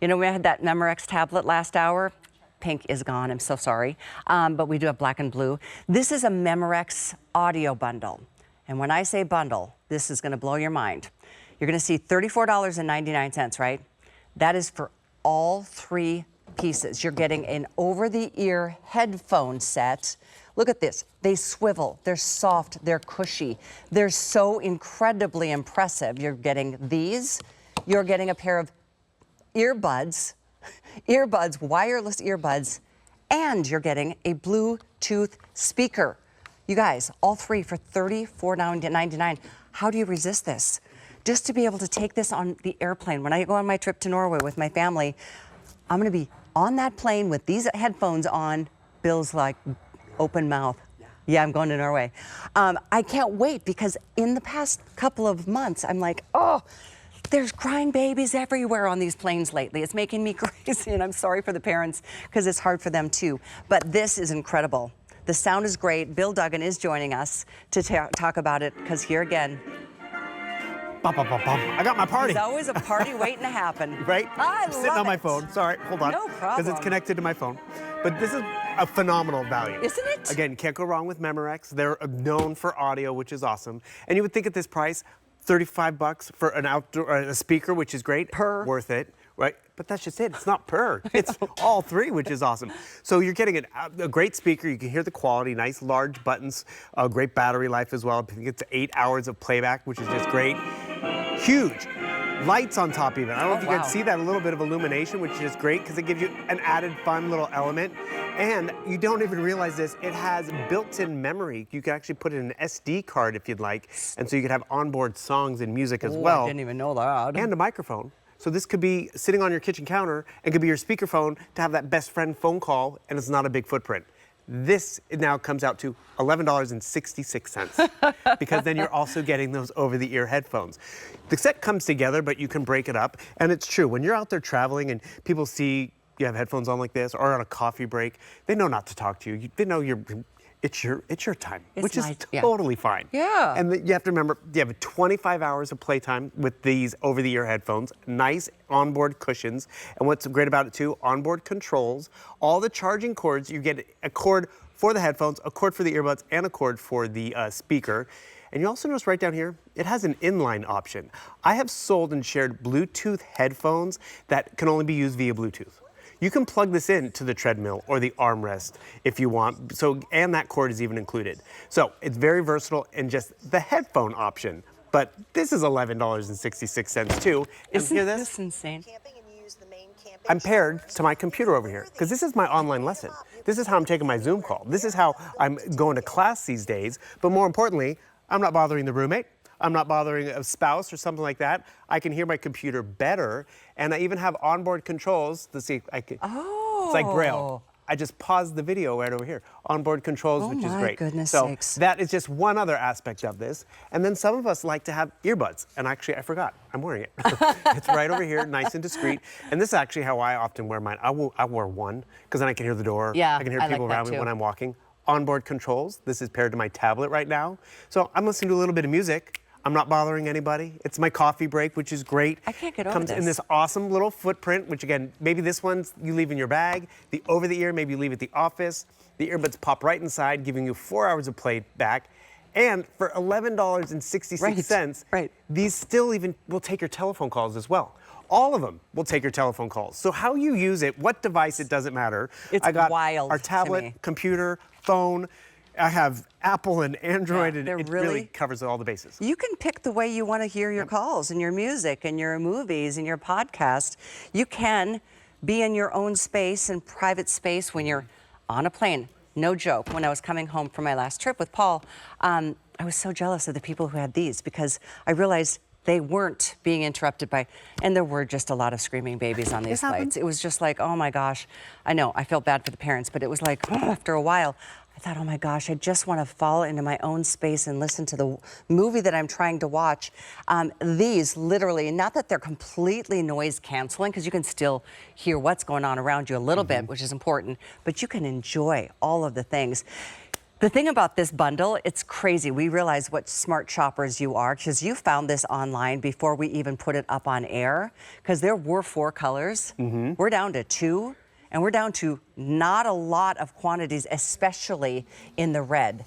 You know, we had that Memorex tablet last hour. Pink is gone, I'm so sorry. But we do have black and blue. This is a Memorex audio bundle. And when I say bundle, this is gonna blow your mind. You're gonna see $34.99, right? That is for all 3 pieces. You're getting an over-the-ear headphone set. Look at this. They swivel. They're soft. They're cushy. They're so incredibly impressive. You're getting these. You're getting a pair of earbuds, wireless earbuds, and you're getting a Bluetooth speaker. You guys, all 3 for $34.99. How do you resist this? Just to be able to take this on the airplane. When I go on my trip to Norway with my family, I'm gonna be on that plane with these headphones on. Bill's like, open mouth. Yeah, I'm going to Norway. I can't wait because in the past couple of months, I'm like, oh, there's crying babies everywhere on these planes lately. It's making me crazy, and I'm sorry for the parents because it's hard for them too. But this is incredible. The sound is great. Bill Duggan is joining us to talk about it because here again, I got my party. There's always a party waiting to happen. Right? I'm sitting on my phone. Sorry, hold on. No problem. Because it's connected to my phone. But this is a phenomenal value. Isn't it? Again, you can't go wrong with Memorex. They're known for audio, which is awesome. And you would think at this price, $35 for an outdoor a speaker, which is great. Per. Worth it, right? But that's just it. It's not per. It's all 3, which is awesome. So you're getting a great speaker. You can hear the quality, nice large buttons, great battery life as well. I think it's 8 hours of playback, which is just great. Huge. Lights on top even. I don't know if you can see that, a little bit of illumination, which is great because it gives you an added fun little element. And you don't even realize this, it has built-in memory. You can actually put in an SD card if you'd like. And so you could have onboard songs and music as well. I didn't even know that. And a microphone. So this could be sitting on your kitchen counter and could be your speakerphone to have that best friend phone call, and it's not a big footprint. This now comes out to $11.66 because then you're also getting those over-the-ear headphones. The set comes together, but you can break it up. And it's true, when you're out there traveling and people see you have headphones on like this or on a coffee break, they know not to talk to you. They know it's your time, which is totally fine. Yeah. And you have to remember, you have 25 hours of playtime with these over-the-ear headphones, nice onboard cushions, and what's great about it too, onboard controls, all the charging cords, you get a cord for the headphones, a cord for the earbuds, and a cord for the speaker. And you also notice right down here, it has an inline option. I have sold and shared Bluetooth headphones that can only be used via Bluetooth. You can plug this in to the treadmill or the armrest if you want. So, and that cord is even included. So it's very versatile and just the headphone option. But this is $11.66 too. Isn't this insane? I'm paired to my computer over here because this is my online lesson. This is how I'm taking my Zoom call. This is how I'm going to class these days. But more importantly, I'm not bothering the roommate. I'm not bothering a spouse or something like that. I can hear my computer better, and I even have onboard controls. Let's see, it's like Braille. I just paused the video right over here. Onboard controls, which is great. Oh my goodness so sakes. that is just one other aspect of this. And then some of us like to have earbuds, and actually I forgot, I'm wearing it. It's right over here, nice and discreet. And this is actually how I often wear mine. I wear one, because then I can hear the door. Yeah, I can hear people around me when I'm walking. Onboard controls, this is paired to my tablet right now. So I'm listening to a little bit of music. I'm not bothering anybody. It's my coffee break, which is great. I can't get over this. Comes this. in this awesome little footprint, which again, maybe this one's you leave in your bag. The over-the-ear, maybe you leave at the office. The earbuds pop right inside, giving you 4 hours of playback. And for $11.66, these still even will take your telephone calls as well. All of them will take your telephone calls. So how you use it, what device, it doesn't matter. It's I got wild our tablet, computer, phone. I have Apple and Android, and it really covers all the bases. You can pick the way you want to hear your calls and your music and your movies and your podcast. You can be in your own space and private space when you're on a plane. No joke. When I was coming home from my last trip with Paul, I was so jealous of the people who had these because I realized they weren't being interrupted by, and there were just a lot of screaming babies on these flights. It was just like, oh my gosh. I know, I felt bad for the parents, but it was like, after a while, I thought, oh my gosh, I just want to fall into my own space and listen to the movie that I'm trying to watch. These literally, not that they're completely noise canceling, because you can still hear what's going on around you a little bit, which is important, but you can enjoy all of the things. The thing about this bundle, it's crazy. We realize what smart shoppers you are because you found this online before we even put it up on air because there were 4 colors. We're down to 2, and we're down to not a lot of quantities, especially in the red.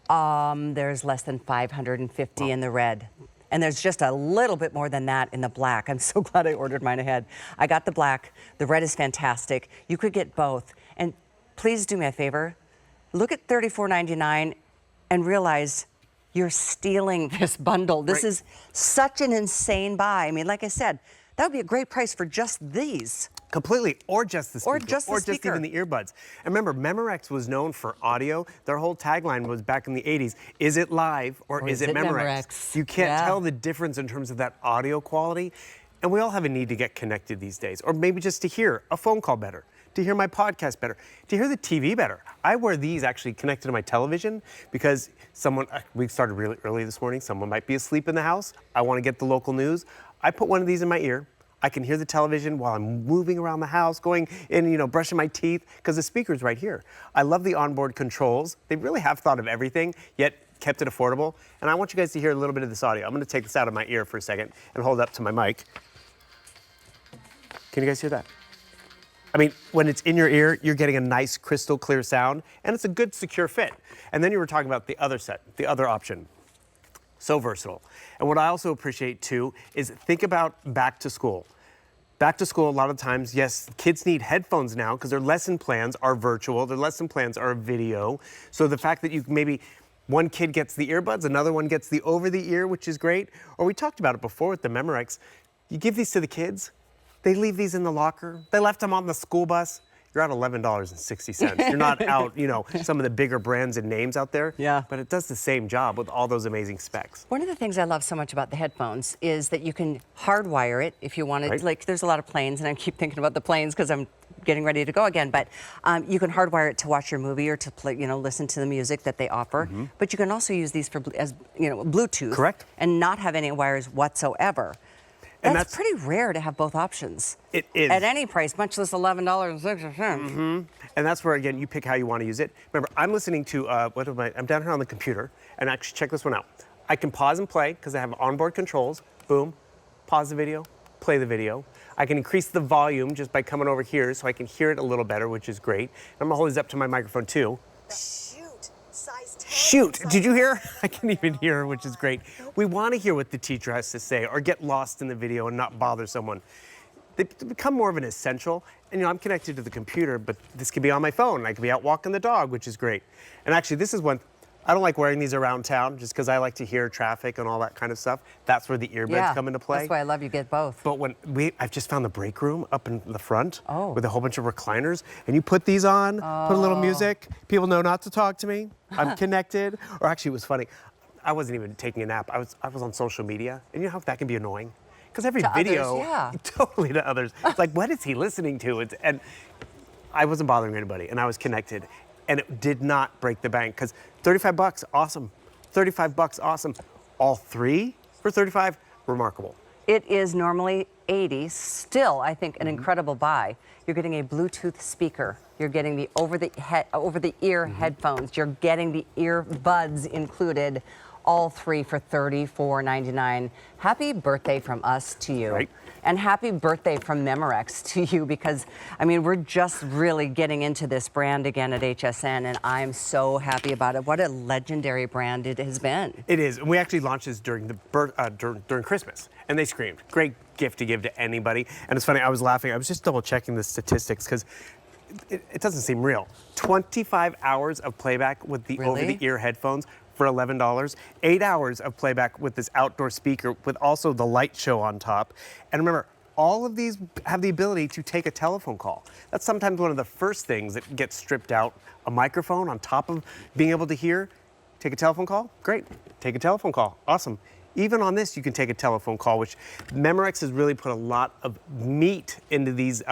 There's less than 550 in the red. And there's just a little bit more than that in the black. I'm so glad I ordered mine ahead. I got the black. The red is fantastic. You could get both. And please do me a favor. Look at $34.99 and realize you're stealing this bundle. This is such an insane buy. I mean, like I said, that would be a great price for just these. Completely, or just the speaker, Or just even the earbuds. And remember, Memorex was known for audio. Their whole tagline was back in the 80s, is it live or is it Memorex? You can't tell the difference in terms of that audio quality. And we all have a need to get connected these days, or maybe just to hear a phone call better, to hear my podcast better, to hear the TV better. I wear these actually connected to my television because we started really early this morning. Someone might be asleep in the house. I want to get the local news. I put one of these in my ear. I can hear the television while I'm moving around the house, going in, brushing my teeth, because the speaker's right here. I love the onboard controls. They really have thought of everything, yet kept it affordable. And I want you guys to hear a little bit of this audio. I'm going to take this out of my ear for a second and hold it up to my mic. Can you guys hear that? I mean, when it's in your ear, you're getting a nice crystal clear sound, and it's a good secure fit. And then you were talking about the other set, the other option. So versatile. And what I also appreciate too is think about back to school. Back to school, a lot of times, yes, kids need headphones now because their lesson plans are virtual, their lesson plans are video. So the fact that maybe one kid gets the earbuds, another one gets the over the ear, which is great. Or we talked about it before with the Memorex. You give these to the kids, they leave these in the locker, they left them on the school bus. You're out $11.60. You're not out, some of the bigger brands and names out there. Yeah. But it does the same job with all those amazing specs. One of the things I love so much about the headphones is that you can hardwire it if you wanted. Right. Like, there's a lot of planes, and I keep thinking about the planes because I'm getting ready to go again. But you can hardwire it to watch your movie or to play, listen to the music that they offer. But you can also use these as Bluetooth. Correct. And not have any wires whatsoever. And that's pretty rare to have both options. It is. At any price, much less $11.60. And that's where, again, you pick how you want to use it. Remember, I'm listening to, I'm down here on the computer, and actually check this one out. I can pause and play because I have onboard controls. Boom, pause the video, play the video. I can increase the volume just by coming over here so I can hear it a little better, which is great. I'm gonna hold these up to my microphone too. Shoot, did you hear? I can even hear, which is great. We want to hear what the teacher has to say or get lost in the video and not bother someone. They become more of an essential. And I'm connected to the computer, but this could be on my phone. I could be out walking the dog, which is great. And actually, this is one, I don't like wearing these around town just because I like to hear traffic and all that kind of stuff. That's where the earbuds come into play. That's why I love you get both. But I've just found the break room up in the front with a whole bunch of recliners, and you put these on, put a little music. People know not to talk to me. I'm connected. Or actually, it was funny. I wasn't even taking a nap. I was on social media, and you know how that can be annoying? Because every video, totally to others. It's like, what is he listening to? And I wasn't bothering anybody, and I was connected. And it did not break the bank because $35, awesome. $35, awesome. All 3 for $35, remarkable. It is normally $80, still, I think, an incredible buy. You're getting a Bluetooth speaker. You're getting the over-the-ear headphones. You're getting the earbuds included, all 3 for $34.99. Happy birthday from us to you. Right. And happy birthday from Memorex to you because, we're just really getting into this brand again at HSN, and I'm so happy about it. What a legendary brand it has been. It is. And we actually launched this during Christmas, and they screamed. Great gift to give to anybody. And it's funny, I was laughing. I was just double checking the statistics because it doesn't seem real. 25 hours of playback with the over-the-ear headphones for $11, 8 hours of playback with this outdoor speaker with also the light show on top. And remember, all of these have the ability to take a telephone call. That's sometimes one of the first things that gets stripped out. A microphone on top of being able to hear. Take a telephone call? Great. Take a telephone call. Awesome. Even on this, you can take a telephone call, which Memorex has really put a lot of meat into these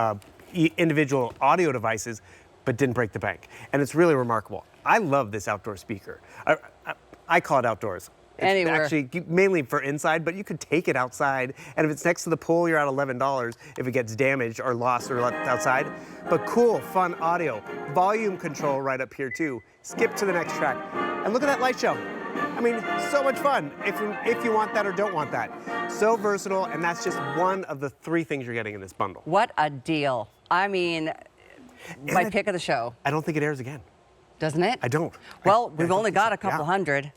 individual audio devices, but didn't break the bank. And it's really remarkable. I love this outdoor speaker. I call it outdoors. Anywhere. Actually, mainly for inside, but you could take it outside. And if it's next to the pool, you're at $11 if it gets damaged or lost or left outside. But cool, fun audio. Volume control right up here too. Skip to the next track. And look at that light show. I mean, so much fun if you want that or don't want that. So versatile, and that's just one of the 3 things you're getting in this bundle. What a deal. I mean, my pick of the show. I don't think it airs again. Doesn't it? I don't. Well, we've only got a couple Yeah. hundred.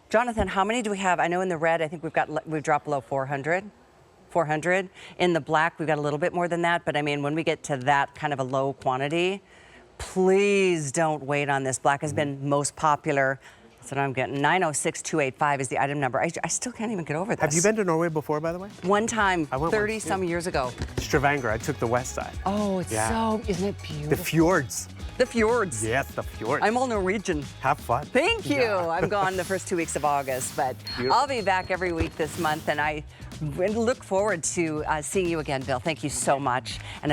Jonathan, how many do we have? I know in the red, I think we've dropped below 400. 400. In the black, we've got a little bit more than that. But I mean, when we get to that kind of a low quantity, please don't wait on this. Black has been most popular. That's what I'm getting. 906285 is the item number. I still can't even get over this. Have you been to Norway before, by the way? One time, I went 30 once, some years ago. Stavanger. I took the west side. Oh, it's Yeah. isn't it beautiful? The fjords. The fjords. Yes, the fjords. I'm all Norwegian. Have fun. Thank you. Yeah. I'm gone the first 2 weeks of August, but Beautiful. I'll be back every week this month, and I look forward to seeing you again, Bill. Thank you so much. And